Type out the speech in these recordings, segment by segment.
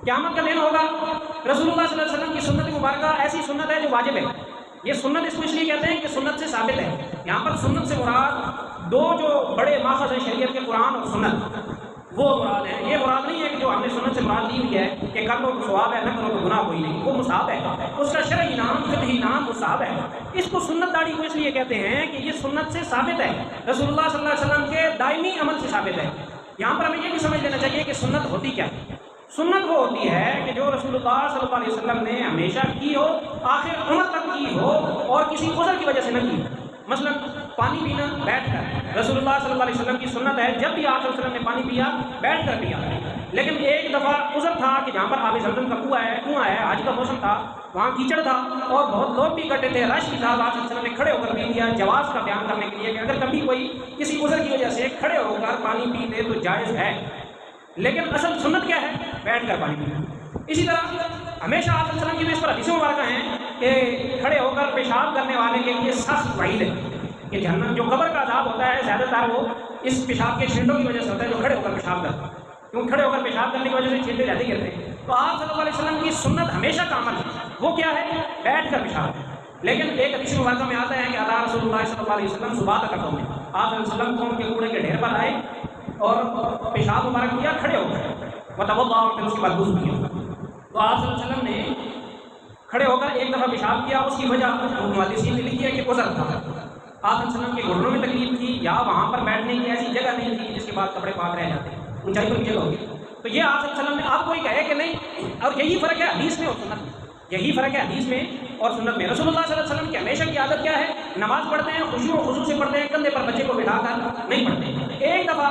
قیامت کا دن ہوگا، رسول اللہ صلی اللہ علیہ وسلم کی سنت مبارکہ ایسی سنت ہے جو واجب ہے. یہ سنت اس کو اس لیے کہتے ہیں کہ سنت سے ثابت ہے. یہاں پر سنت سے مراد دو جو بڑے ماخذ ہیں شریعت کے، قرآن اور سنت، وہ مراد ہے. یہ مراد نہیں ہے کہ جو ہم نے سنت سے مراد لی ہوئی ہے کہ کر لو تو ثواب ہے، نہ کرو تو گناہ کوئی نہیں، وہ مصاب ہے، اس کا شرعی نام فقہی نام مصاب ہے. اس کو سنت داڑھی کو اس لیے کہتے ہیں کہ یہ سنت سے ثابت ہے، رسول اللہ صلی اللہ علیہ وسلم کے دائمی عمل سے ثابت ہے. یہاں پر ہمیں یہ بھی سمجھ لینا چاہیے کہ سنت ہوتی کیا ہے. سنت وہ ہوتی ہے کہ جو رسول اللہ صلی اللہ علیہ وسلم نے ہمیشہ کی ہو، آخر عمر تک کی ہو، اور کسی عذر کی وجہ سے نہ کی. مثلا پانی پینا بیٹھ کر، رسول اللہ صلی اللہ علیہ وسلم کی سنت ہے جب بھی آپ صلی اللہ علیہ وسلم نے پانی پیا بیٹھ کر پیا. لیکن ایک دفعہ عذر تھا کہ جہاں پر آب زمزم کا کنواں ہے، حج کا موسم تھا، وہاں کیچڑ تھا اور بہت لوگ بھی اکٹھے تھے، رش بھی تھا. آپ صلی اللہ علیہ وسلم نے کھڑے ہو کر پی لیا، جواز کا بیان کرنے کے لیے کہ اگر کبھی کوئی کسی عذر کی وجہ سے کھڑے ہو کر پانی پی لے تو جائز ہے. لیکن اصل سنت کیا ہے؟ بیٹھ کر پانی پینا. اسی طرح ہمیشہ آپ صلی اللہ علیہ وسلم کی بھی اس پر حدیثیں مبارکہ ہیں کہ کھڑے ہو کر پیشاب کرنے والے کے لیے سخت وعید ہے کہ جہنم، جو قبر کا عذاب ہوتا ہے زیادہ تر وہ اس پیشاب کے چھینٹوں کی وجہ سے ہوتا ہے جو کھڑے ہو کر پیشاب کرتے ہیں، کیوں کھڑے ہو کر پیشاب کرنے کی وجہ سے چھینٹے زیادہ گرتے ہیں. تو آپ صلی اللہ علیہ وسلم کی سنت ہمیشہ کا عمل ہے وہ کیا ہے؟ بیٹھ کر پیشاب. لیکن ایک حدیث مبارکہ میں آتا ہے کہ اللہ رسول اللہ صلی اللہ علیہ وسلم صبح تک قوم میں، آپ صلی اللہ علیہ وسلم قوم کے کوڑے کے ڈھیر پر آئے اور پیشاب مبارک کیا کھڑے ہو گئے، مطلب پھر اس کے بعد وضو کیا. تو آپ صلی اللہ علیہ وسلم نے کھڑے ہو کر ایک دفعہ پیشاب کیا، اس کی وجہ محدثین نے لکھی ہے کہ عذر تھا. آپ صلی اللہ علیہ وسلم کے گھٹنوں میں تکلیف تھی یا وہاں پر بیٹھنے کی ایسی جگہ نہیں تھی جس کے بعد کپڑے پاک رہ جاتے ہیں، اونچائی پر جگہ ہوگی. تو یہ آپ صلی اللہ علیہ وسلم نے آپ کوئی کہے کہ نہیں، اور یہی فرق ہے حدیث میں اور سنت میں. یہی فرق ہے حدیث میں اور سنت میں. رسول اللہ صلی اللہ علیہ وسلم کی ہمیشہ کی عادت کیا ہے؟ نماز پڑھتے ہیں خشوع و خضوع سے پڑھتے ہیں، کندھے پر بچے کو بٹھا کر نہیں پڑھتے. ایک دفعہ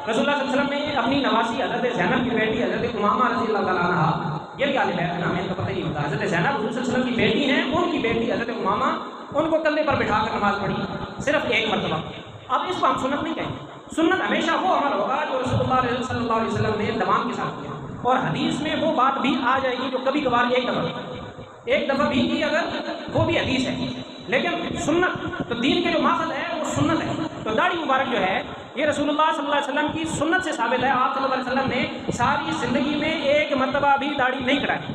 رسول اللہ صلی اللہ علیہ وسلم نے اپنی نواسی حضرت زینب کی بیٹی حضرت امامہ رضی اللہ تعالیٰ عنہا، یہ کیا ہے نام ہے تو پتہ نہیں ہوتا، حضرت زینب حضور صلی اللہ علیہ وسلم کی بیٹی ہیں، ان کی بیٹی حضرت امامہ، ان کو کندھے پر بٹھا کر نماز پڑھی صرف ایک مرتبہ. اب اس کو ہم سنت نہیں کہیں. سنت ہمیشہ وہ عمل ہوگا جو رسول اللہ صلی اللہ علیہ وسلم نے دوام کے ساتھ کیا، اور حدیث میں وہ بات بھی آ جائے گی جو کبھی کبھار ایک دفعہ بھی کی اگر وہ بھی حدیث ہے. لیکن سنت تو دین کے جو ماخذ ہے وہ سنت ہے. تو داڑھی مبارک جو ہے یہ رسول اللہ صلی اللہ علیہ وسلم کی سنت سے ثابت ہے. آپ صلی اللہ علیہ وسلم نے ساری زندگی میں ایک مرتبہ بھی داڑھی نہیں کٹائی.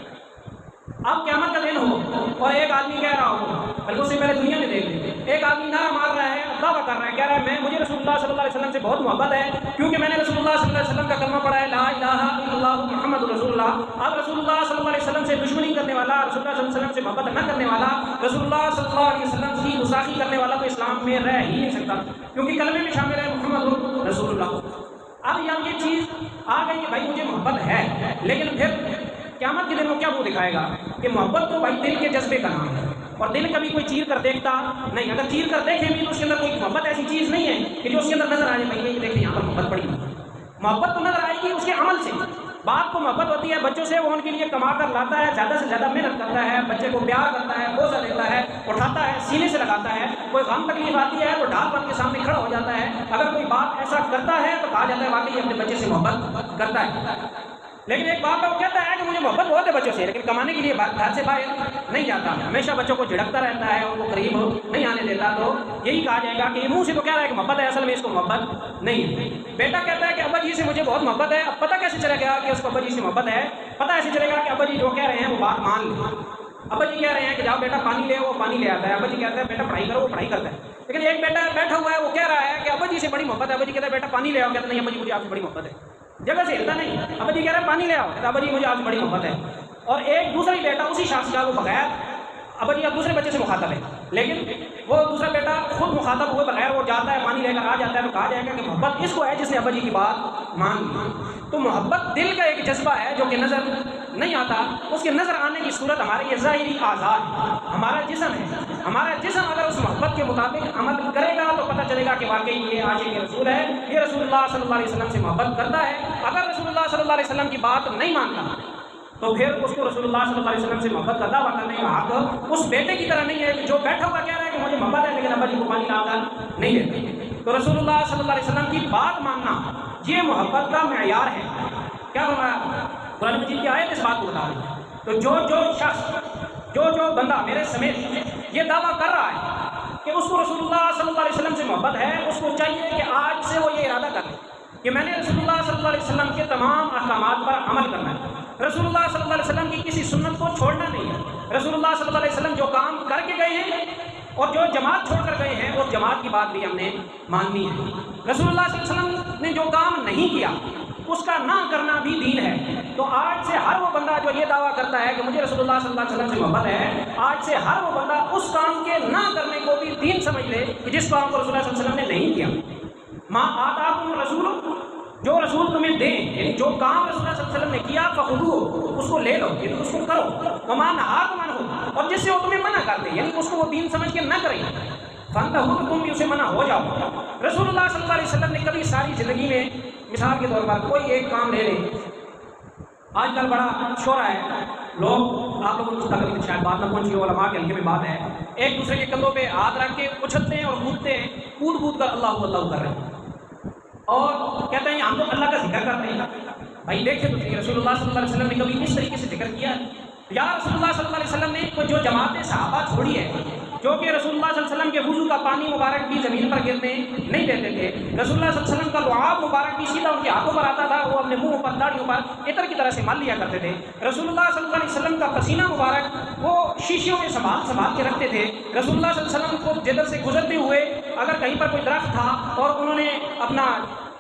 اب قیامت کا دن ہو اور ایک آدمی کہہ رہا ہو، بلکہ اس سے پہلے دنیا میں دیکھ لیں، ایک آدمی نعرہ مار رہا ہے، دعویٰ کر رہا ہے، کہہ رہا ہے مجھے رسول اللہ صلی اللہ علیہ وسلم سے بہت محبت ہے کیونکہ میں نے رسول اللہ صلی اللہ علیہ وسلم کا کلمہ پڑھا ہے لا الہ الا اللہ محمد رسول اللہ. اب رسول اللہ صلی اللہ علیہ وسلم سے دشمنی کرنے والا، رسول اللہ صلی اللہ علیہ وسلم سے محبت نہ کرنے والا، رسول اللہ صلی اللہ علیہ وسلم کی گستاخی کرنے والا تو اسلام میں رہ ہی نہیں سکتا، کیونکہ کلمے میں شامل ہے محمد رسول اللہ. اب یہاں یہ چیز آ گئی کہ بھائی مجھے محبت ہے، لیکن پھر قیامت کے دن وہ کیا وہ دکھائے گا کہ محبت تو بھائی دل کے جذبے کا نام ہے، اور دل کبھی کوئی چیر کر دیکھتا نہیں. اگر چیر کر دیکھیں بھی تو اس کے اندر کوئی محبت ایسی چیز نہیں ہے کہ جو اس کے اندر نظر آ جائے بھائی یہ دیکھیں یہاں پر محبت پڑی. محبت تو نظر آئے گی اس کے عمل سے. باپ کو محبت ہوتی ہے بچوں سے، وہ ان کے لیے کما کر لاتا ہے، زیادہ سے زیادہ محنت کرتا ہے، بچے کو پیار کرتا ہے، بوسہ دیتا ہے، اٹھاتا ہے، سینے سے لگاتا ہے. کوئی غم تکلیف آتی ہے تو ڈھال بن کے سامنے کھڑا ہو جاتا ہے. اگر کوئی باپ ایسا کرتا ہے تو کہا جاتا ہے واقعی اپنے بچے سے محبت کرتا ہے. لیکن ایک باپ وہ کہتا ہے کہ مجھے محبت بہت ہے بچوں سے، لیکن کمانے کے لیے گھر سے باہر نہیں جاتا، ہمیشہ بچوں کو جھڑکتا رہتا ہے، ان کو قریب نہیں آنے دیتا. تو یہی کہا جائے گا کہ یہ منہ سے تو کہہ رہا ہے کہ محبت ہے، اصل میں اس کو محبت نہیں ہے. بیٹا کہتا ہے کہ ابا جی سے مجھے بہت محبت ہے. اب پتہ کیسے چلے گا کہ اس کو ابا جی سے محبت ہے؟ پتہ ایسے چلے گا کہ ابا جی جو کہہ رہے ہیں وہ بات مان لیں. ابا جی کہہ رہے ہیں کہ جاؤ بیٹا پانی لے، وہ پانی لے آتا ہے. ابا جی کہتا ہے بیٹا پڑھائی کرو، وہ پڑھائی کرتا ہے. لیکن ایک بیٹا بیٹھا ہوا ہے وہ کہہ رہا ہے کہ ابا جی سے بڑی محبت ہے. ابا جی کہتا ہے بیٹا پانی لے آؤ، کہتا نہیں ابا جی مجھے آپ سے بڑی محبت ہے. جگہ سے ہلتا نہیں. ابا جی کہہ رہا ہے پانی لے آؤ، کہتا ابا جی مجھے آپ سے بڑی محبت ہے. اور ایک دوسری بیٹا اسی شخص کا وہ بغیر ابا جی اب دوسرے بچے سے مخاطب ہے، لیکن وہ دوسرا بیٹا خود مخاطب ہوئے بغیر وہ جاتا ہے پانی لے کر آ جاتا ہے. تو کہا جائے گا کہ محبت اس کو ہے جس نے ابا جی کی بات مان لی. تو محبت دل کا ایک جذبہ ہے جو کہ نظر نہیں آتا. اس کے نظر آنے کی صورت ہمارے یہ ظاہری آزاد ہے، ہمارا جسم ہے. ہمارا جسم اگر اس محبت کے مطابق عمل کرے گا تو پتہ چلے گا کہ واقعی یہ عاشق رسول ہے، یہ رسول اللہ صلی اللہ علیہ وسلم سے محبت کرتا ہے. اگر رسول اللہ صلی اللہ علیہ وسلم کی بات نہیں مانتا تو پھر اس کو رسول اللہ صلی اللہ علیہ وسلم سے محبت کا دعویٰ کرنے کا حق اس بیٹے کی طرح نہیں ہے جو بیٹھا ہوا کہہ رہا ہے کہ مجھے محبت ہے لیکن ابا جی کو پانی لا کر نہیں دیتے. تو رسول اللہ صلی اللہ علیہ وسلم کی بات ماننا یہ محبت کا معیار ہے. کیا فرمایا؟ قرآن مجید کی آیت اس بات کو بتا رہی ہے. تو جو شخص جو بندہ میرے سمیت یہ دعویٰ کر رہا ہے کہ اس کو رسول اللہ صلی اللہ علیہ وسلم سے محبت ہے، اس کو چاہیے کہ آج سے وہ یہ ارادہ کر لے کہ میں نے رسول اللہ صلی اللہ علیہ وسلم کے تمام احکامات پر عمل کرنا ہے. رسول اللہ صلی اللہ علیہ وسلم کی کسی سنت کو چھوڑنا نہیں ہے۔ رسول اللہ صلی اللہ علیہ وسلم جو کام کر کے گئے ہیں اور جو جماعت چھوڑ کر گئے ہیں اس جماعت کی بات بھی ہم نے ماننی ہے۔ رسول اللہ صلی اللہ علیہ وسلم نے جو کام نہیں کیا اس کا نہ کرنا بھی دین ہے۔ تو آج سے ہر وہ بندہ جو یہ دعویٰ کرتا ہے کہ مجھے رسول اللہ صلی اللہ علیہ وسلم سے محبت ہے، آج سے ہر وہ بندہ اس کام کے نہ کرنے کو بھی دین سمجھ لے کہ جس کام کو رسول اللہ صلی اللہ علیہ وسلم نے نہیں کیا۔ ماں آتاکم رسول، جو رسول تمہیں دیں، یعنی جو کام رسول اللہ صلی اللہ علیہ وسلم نے کیا فخذوہ، اس کو لے لو، یعنی اس کو کرو۔ وما نہاکم عنہ، اور جس سے وہ تمہیں منع کر دے یعنی اس کو وہ دین سمجھ کے نہ کریں، فانتہوا، تو تم بھی اسے منع ہو جاؤ۔ رسول اللہ صلی اللہ علیہ وسلم نے کبھی ساری زندگی میں مثال کے طور پر کوئی ایک کام لے لیں، آج کل بڑا شورا ہے، لوگ آپ لوگوں کو تک شاید بات نہ پہنچی، علماء کے حلقے میں بات ہے، ایک دوسرے کے کندھوں پہ ہاتھ رکھ کے اچھلتے ہیں اور کودتے ہیں، کود کر اللہ اللہ کر رہے ہیں اور کہتے ہیں ہم تو اللہ کا ذکر کرتے ہیں۔ بھائی دیکھیں تو رسول اللہ صلی اللہ علیہ وسلم نے کبھی اس طریقے سے ذکر کیا یا رسول اللہ صلی اللہ علیہ وسلم نے جو جماعت صحابہ چھوڑی ہے جو کہ رسول اللہ صلی اللہ علیہ وسلم کے وضو کا پانی مبارک بھی زمین پر گرنے نہیں دیتے تھے، رسول اللہ صلی اللہ علیہ وسلم کا لعاب مبارک بھی سیدھا ان کے ہاتھوں پر آتا تھا، وہ اپنے منہ پر داڑھیوں پر عطر کی طرح سے مل لیا کرتے تھے۔ رسول اللہ صلی اللہ علیہ وسلم کا پسینہ مبارک وہ شیشیوں میں سنبھال کے رکھتے تھے۔ رسول اللہ صلی اللہ علیہ وسلم کو جدر سے گزرتے ہوئے اگر کہیں پر کوئی درخت تھا اور انہوں نے اپنا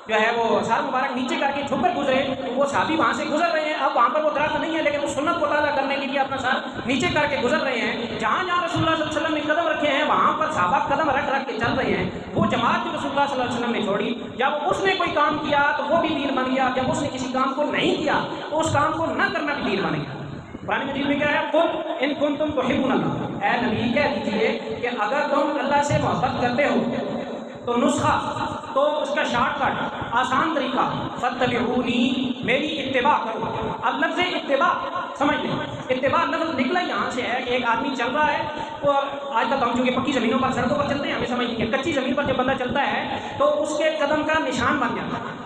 جو ہے وہ سار مبارک نیچے کر کے جھک کر گزرے تو وہ صحابی وہاں سے گزر رہے ہیں، اب وہاں پر وہ درخت نہیں ہے لیکن وہ سنت کو تازہ کرنے کے لیے اپنا سار نیچے کر کے گزر رہے ہیں۔ جہاں جہاں رسول اللہ صلی اللہ علیہ وسلم نے قدم رکھے ہیں وہاں پر صحابہ قدم رکھ کے چل رہے ہیں۔ وہ جماعت جو رسول اللہ صلی اللہ علیہ وسلم نے چھوڑی، جب اس نے کوئی کام کیا تو وہ بھی دین بن گیا، جب اس نے کسی کام کو نہیں کیا تو اس کام کو نہ کرنا بھی دین بن گیا۔ قرآن مجید میں کیا ہے؟ قل ان کنتم تحبون اللہ، اے نبی کہہ دیجئے کہ اگر تم اللہ سے محبت کرتے ہو تو نسخہ، تو اس کا شارٹ کٹ آسان طریقہ فاتبعونی، میری اتباع کرو۔ اب لفظ اتباع سمجھ لیں، اتباع لفظ نکلا یہاں سے ہے کہ ایک آدمی چل رہا ہے، اور آج تک ہم چونکہ پکی زمینوں پر سڑکوں پر چلتے ہیں ہمیں سمجھ نہیں ہے، کچی زمین پر جب بندہ چلتا ہے تو اس کے قدم کا نشان بن جاتا ہے۔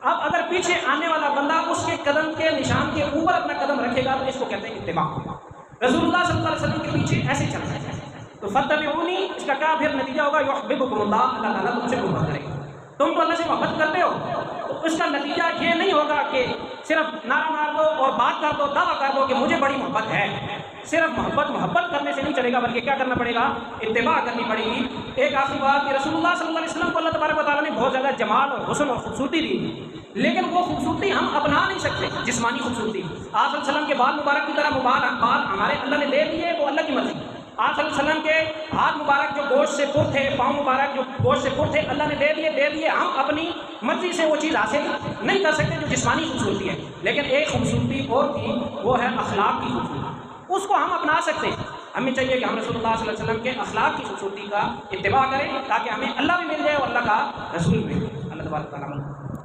اب اگر پیچھے آنے والا بندہ اس کے قدم کے نشان کے اوپر اپنا قدم رکھے گا تو اس کو کہتے ہیں اتباع۔ رسول اللہ صلی اللہ علیہ وسلم کے پیچھے ایسے چل رہے ہیں تو فاتبعونی، اس کا کیا پھر نتیجہ ہوگا؟ یحببکم اللہ، اللہ تعالیٰ تم سے محبت کرے گا۔ تم تو اللہ سے محبت کرتے ہو تو اس کا نتیجہ یہ نہیں ہوگا کہ صرف نعرہ مار دو اور بات کر دو، دعویٰ کر دو کہ مجھے بڑی محبت ہے۔ صرف محبت کرنے سے نہیں چلے گا، بلکہ کیا کرنا پڑے گا؟ اتباع کرنی پڑے گی۔ ایک آخری بات کہ رسول اللہ صلی اللہ علیہ وسلم کو اللہ تبارک و تعالیٰ نے بہت زیادہ جمال اور حسن اور خوبصورتی دی، لیکن وہ خوبصورتی ہم اپنا نہیں سکتے، جسمانی خوبصورتی۔ آپ صلی اللہ علیہ وسلم کے بال مبارک کی طرح بال ہمارے اللہ نے دے دیے، وہ اللہ کی مرضی۔ آپ صلی اللہ علیہ وسلم کے ہاتھ مبارک جو گوشت سے پر تھے، پاؤں مبارک جو گوشت سے پر تھے، اللہ نے دے دیے۔ ہم اپنی مرضی سے وہ چیز حاصل نہیں کر سکتے جو جسمانی خوبصورتی ہے، لیکن ایک خوبصورتی اور تھی، وہ ہے اخلاق کی خوبصورتی، اس کو ہم اپنا سکتے ہیں۔ ہمیں چاہیے کہ ہم رسول اللہ صلی اللہ علیہ وسلم کے اخلاق کی خوبصورتی کا اتباع کریں تاکہ ہمیں اللہ بھی مل جائے اور اللہ کا رسول بھی۔ اللہ تبارک و تعالیٰ